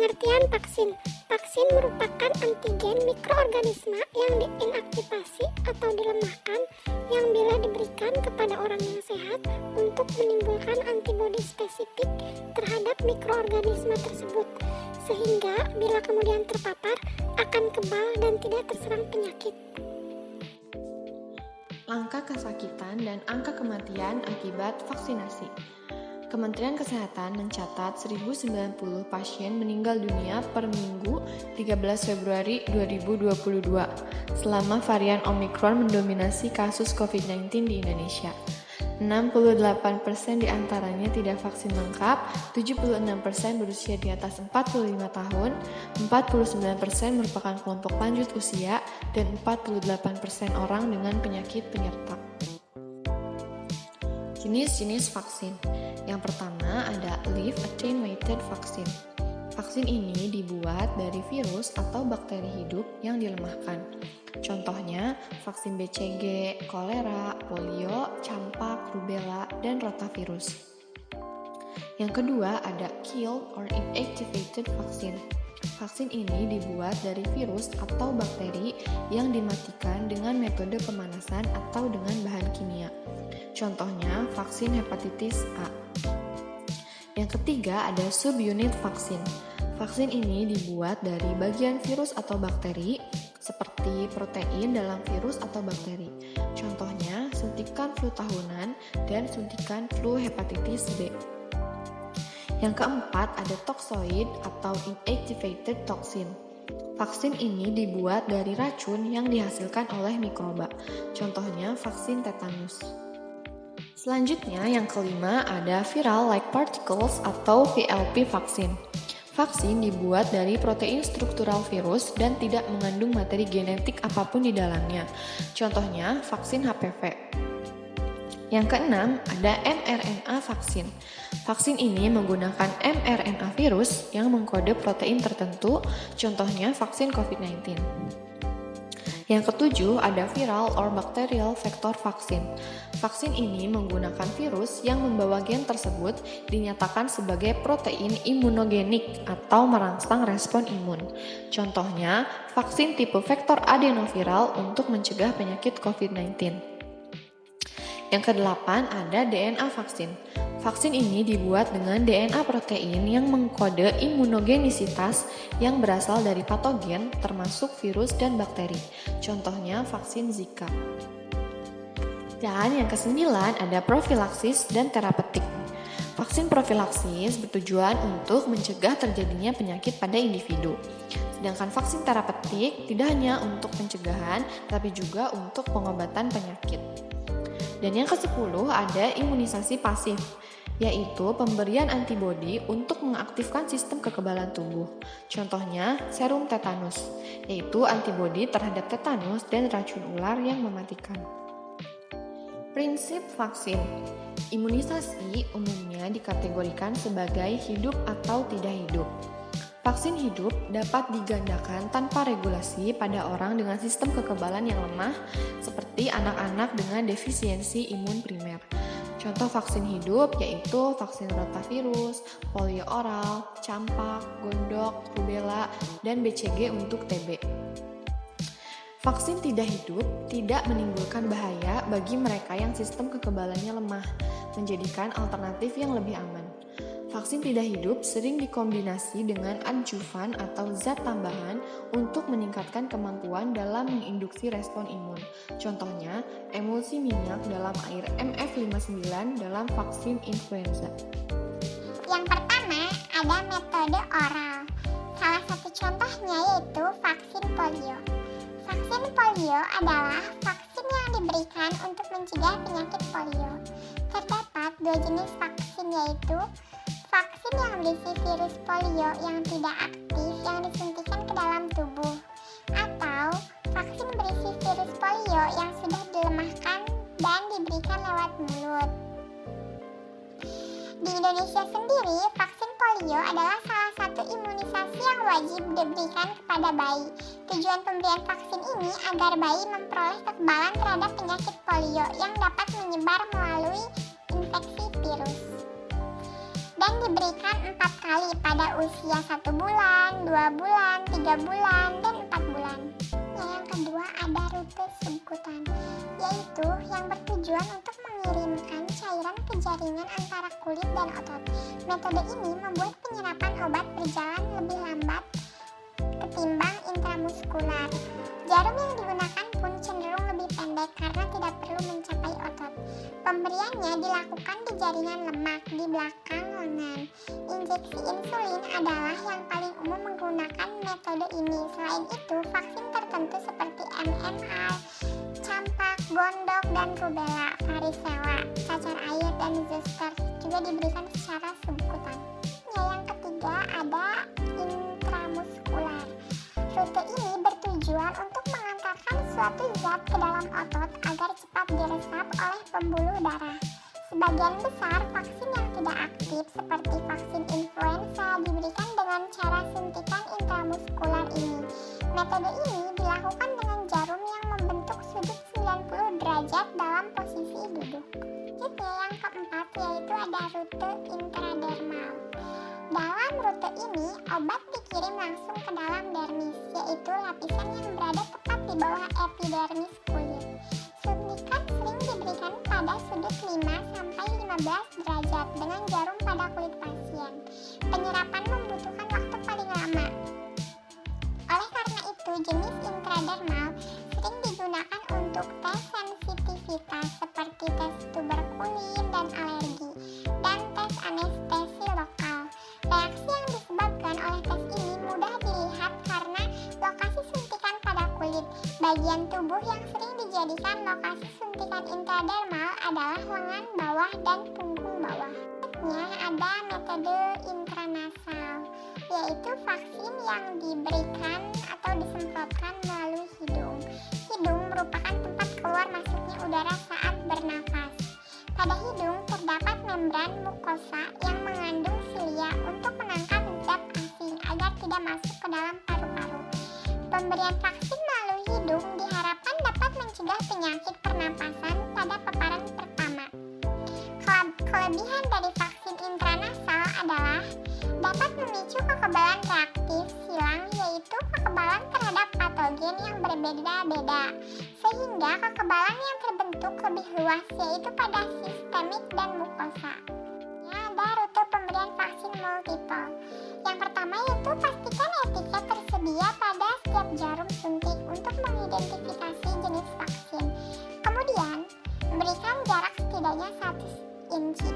Pengertian vaksin. Vaksin merupakan antigen mikroorganisme yang diinaktivasi atau dilemahkan yang bila diberikan kepada orang yang sehat untuk menimbulkan antibodi spesifik terhadap mikroorganisme tersebut, sehingga bila kemudian terpapar akan kebal dan tidak terserang penyakit. Angka kesakitan dan angka kematian akibat vaksinasi. Kementerian Kesehatan mencatat 1.090 pasien meninggal dunia per minggu 13 Februari 2022 selama varian Omicron mendominasi kasus COVID-19 di Indonesia. 68% diantaranya tidak vaksin lengkap, 76% berusia di atas 45 tahun, 49% merupakan kelompok lanjut usia, dan 48% orang dengan penyakit penyerta. Jenis-jenis vaksin. Yang pertama ada live attenuated vaksin. Vaksin ini dibuat dari virus atau bakteri hidup yang dilemahkan. Contohnya vaksin BCG, kolera, polio, campak, rubella, dan rotavirus. Yang kedua ada killed or inactivated vaksin. Vaksin ini dibuat dari virus atau bakteri yang dimatikan dengan metode pemanasan atau dengan bahan kimia. Contohnya vaksin hepatitis A. Yang ketiga ada subunit vaksin. Vaksin ini dibuat dari bagian virus atau bakteri seperti protein dalam virus atau bakteri. Contohnya suntikan flu tahunan dan suntikan flu hepatitis B. Yang keempat ada toxoid atau inactivated toxin. Vaksin ini dibuat dari racun yang dihasilkan oleh mikroba. Contohnya vaksin tetanus. Selanjutnya yang kelima ada viral like particles atau VLP vaksin. Vaksin dibuat dari protein struktural virus dan tidak mengandung materi genetik apapun di dalamnya. Contohnya vaksin HPV. Yang keenam ada mRNA vaksin. Vaksin ini menggunakan mRNA virus yang mengkode protein tertentu, contohnya vaksin COVID-19. Yang ketujuh ada viral or bacterial vector vaksin. Vaksin ini menggunakan virus yang membawa gen tersebut dinyatakan sebagai protein imunogenik atau merangsang respon imun. Contohnya, vaksin tipe vektor adenoviral untuk mencegah penyakit COVID-19. Yang kedelapan ada DNA vaksin. Vaksin ini dibuat dengan DNA protein yang mengkode imunogenisitas yang berasal dari patogen termasuk virus dan bakteri. Contohnya vaksin Zika. Dan yang kesembilan ada profilaksis dan terapeutik. Vaksin profilaksis bertujuan untuk mencegah terjadinya penyakit pada individu. Sedangkan vaksin terapeutik tidak hanya untuk pencegahan, tapi juga untuk pengobatan penyakit. Dan yang ke-10 ada imunisasi pasif, yaitu pemberian antibodi untuk mengaktifkan sistem kekebalan tubuh. Contohnya serum tetanus, yaitu antibodi terhadap tetanus dan racun ular yang mematikan. Prinsip vaksin. Imunisasi umumnya dikategorikan sebagai hidup atau tidak hidup. Vaksin hidup dapat digandakan tanpa regulasi pada orang dengan sistem kekebalan yang lemah, seperti anak-anak dengan defisiensi imun primer. Contoh vaksin hidup yaitu vaksin rotavirus, polio oral, campak, gondok, rubella, dan BCG untuk TB. Vaksin tidak hidup tidak menimbulkan bahaya bagi mereka yang sistem kekebalannya lemah, menjadikan alternatif yang lebih aman. Vaksin tidak hidup sering dikombinasi dengan adjuvan atau zat tambahan untuk meningkatkan kemampuan dalam menginduksi respon imun. Contohnya, emulsi minyak dalam air MF59 dalam vaksin influenza. Yang pertama ada metode oral. Salah satu contohnya yaitu vaksin polio. Vaksin polio adalah vaksin yang diberikan untuk mencegah penyakit polio. Terdapat dua jenis vaksin yaitu vaksin yang berisi virus polio yang tidak aktif yang disuntikan ke dalam tubuh, atau vaksin berisi virus polio yang sudah dilemahkan dan diberikan lewat mulut. Di Indonesia sendiri, vaksin polio adalah salah satu imunisasi yang wajib diberikan kepada bayi. Tujuan pemberian vaksin ini agar bayi memperoleh kekebalan terhadap penyakit polio yang dapat menyebar melalui infeksi virus. dan diberikan 4 kali pada usia 1 bulan, 2 bulan, 3 bulan, dan 4 bulan. Yang kedua ada rute subkutan, yaitu yang bertujuan untuk mengirimkan cairan ke jaringan antara kulit dan otot. Metode ini membuat penyerapan obat berjalan lebih lambat ketimbang intramuskular. Jarum yang digunakan pun cenderung lebih pendek karena tidak perlu mencapai otot. Pemberiannya dilakukan di jaringan lemak di belakang lengan. Injeksi insulin adalah yang paling umum menggunakan metode ini. Selain itu, vaksin tertentu seperti MMR, campak, gondok, dan rubella, varicella, cacar air, dan zoster juga diberikan secara subkutan. Yang ketiga ada intramuskular. Rute ini bertujuan untuk mengantarkan suatu zat ke dalam otot agar cepat diresap oleh pembuluh darah. Sebagian besar vaksin yang tidak aktif seperti vaksin influenza diberikan dengan cara suntikan intramuskular ini. Metode ini dilakukan dengan jarum yang membentuk sudut 90 derajat dalam posisi duduk. Yang keempat yaitu ada rute intradermal. Dalam rute ini, obat dikirim langsung ke dalam dermis, yaitu lapisan yang berada tepat di bawah epidermis kulit. Suntikan sering diberikan pada sudut 5-15 derajat dengan jarum pada kulit pasien. Penyerapan membutuhkan waktu paling lama. Oleh karena itu, jenis intradermal sering digunakan untuk tes sensitivitas seperti tes tuberkulin dan alergi, dan tes anestesi lokal. Reaksi yang disebabkan oleh tes ini mudah dilihat karena lokasi suntikan pada kulit. Bagian tubuh yang sering dijadikan lokasi suntikan intradermal adalah lengan bawah dan punggung bawah. Selanjutnya ada metode intranasal, yaitu vaksin yang diberikan atau disemprotkan melalui hidung. Hidung merupakan tempat keluar masuknya udara saat bernafas. Pada hidung terdapat membran mukosa yang mengandung silia untuk menangkap zat asing agar tidak masuk ke dalam paru-paru. Pemberian vaksin melalui hidung diharapkan dapat mencegah penyakit pernapasan pada paparan pertama. Kelebihan dari vaksin intranasal adalah dapat memicu kekebalan reaktif silang, yaitu kekebalan terhadap patogen yang berbeda-beda, sehingga kekebalan yang terbentuk lebih luas, yaitu pada sistemik dan mukosa. Ada rute pemberian vaksin multiple. Yang pertama yaitu pastikan etiket tersedia pada setiap jarum suntik untuk mengidentifikasi jenis vaksin. Kemudian, berikan jarak setidaknya 1 inci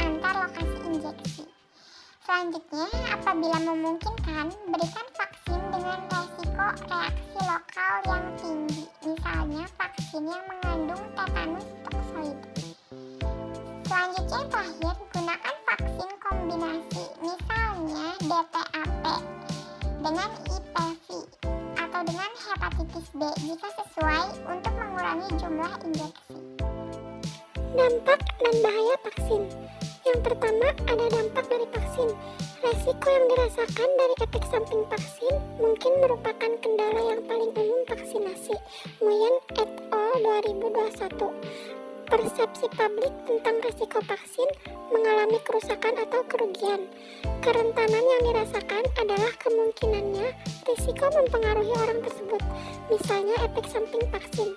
antar lokasi injeksi. Selanjutnya, apabila memungkinkan, berikan vaksin dengan resiko reaksi lokal yang tinggi, misalnya vaksin yang mengandung tetanus toksoid. Selanjutnya yang terakhir, gunakan vaksin kombinasi, misalnya DTaP dengan IPV atau dengan hepatitis B jika sesuai untuk mengurangi jumlah injeksi. Dampak dan bahaya vaksin. Yang pertama ada dampak dari vaksin. Resiko yang dirasakan dari efek samping vaksin mungkin merupakan kendala yang paling umum vaksinasi. Nguyen et al. 2021. Persepsi publik tentang risiko vaksin mengalami kerusakan atau kerugian. Kerentanan yang dirasakan adalah kemungkinannya risiko mempengaruhi orang tersebut, misalnya efek samping vaksin.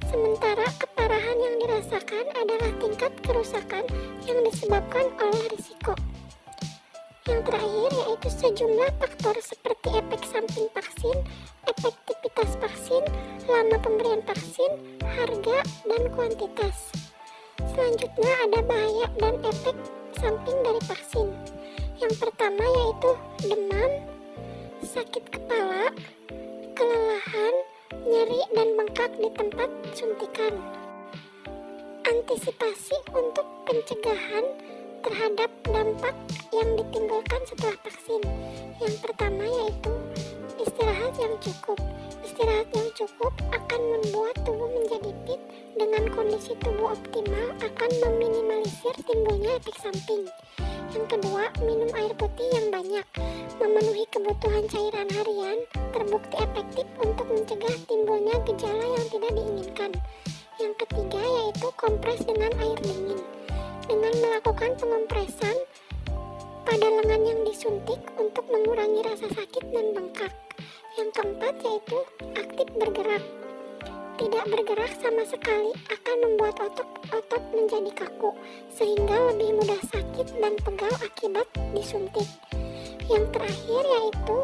Sementara keparahan yang dirasakan adalah tingkat kerusakan yang disebabkan oleh risiko. Yang terakhir yaitu sejumlah faktor seperti efek samping vaksin, efektivitas vaksin, lama pemberian vaksin, harga, dan kuantitas. Selanjutnya ada bahaya dan efek samping dari vaksin. Yang pertama yaitu demam, sakit kepala, kelelahan, nyeri dan bengkak di tempat suntikan. Antisipasi untuk pencegahan terhadap dampak yang ditimbulkan setelah vaksin. Yang pertama yaitu istirahat yang cukup. Istirahat yang cukup akan membuat tubuh menjadi fit. Dengan kondisi tubuh optimal akan meminimalisir timbulnya efek samping. Yang kedua, minum air putih yang banyak. Memenuhi kebutuhan cairan harian terbukti efektif untuk mencegah timbulnya gejala yang tidak diinginkan. Yang ketiga yaitu kompres dengan air dingin. Dengan melakukan pengompresan pada lengan yang disuntik untuk mengurangi rasa sakit dan bengkak. Yang keempat yaitu aktif bergerak. Tidak bergerak sama sekali akan membuat otot menjadi kaku, sehingga lebih mudah sakit dan pegal akibat disuntik. Yang terakhir yaitu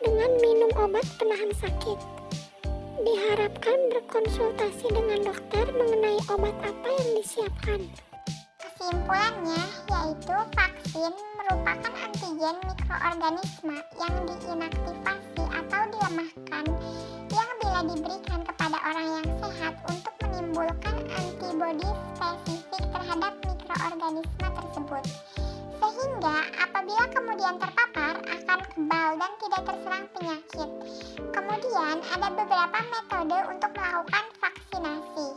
dengan minum obat penahan sakit. Diharapkan berkonsultasi dengan dokter mengenai obat apa yang disiapkan. Kesimpulannya yaitu vaksin merupakan antigen mikroorganisme yang diinaktivasi atau dilemahkan yang bila diberikan kepada orang yang sehat untuk menimbulkan antibodi spesifik terhadap mikroorganisme tersebut. Sehingga apabila kemudian terpapar akan kebal dan tidak terserang penyakit. Kemudian ada beberapa metode untuk melakukan vaksinasi.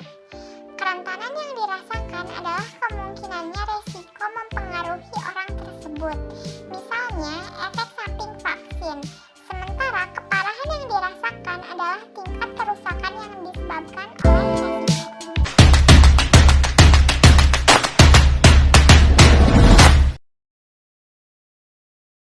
Kerentanan yang dirasakan adalah kemungkinannya resiko mempengaruhi orang tersebut, misalnya efek samping vaksin. Sementara keparahan yang dirasakan adalah tingkat kerusakan yang disebabkan oleh resiko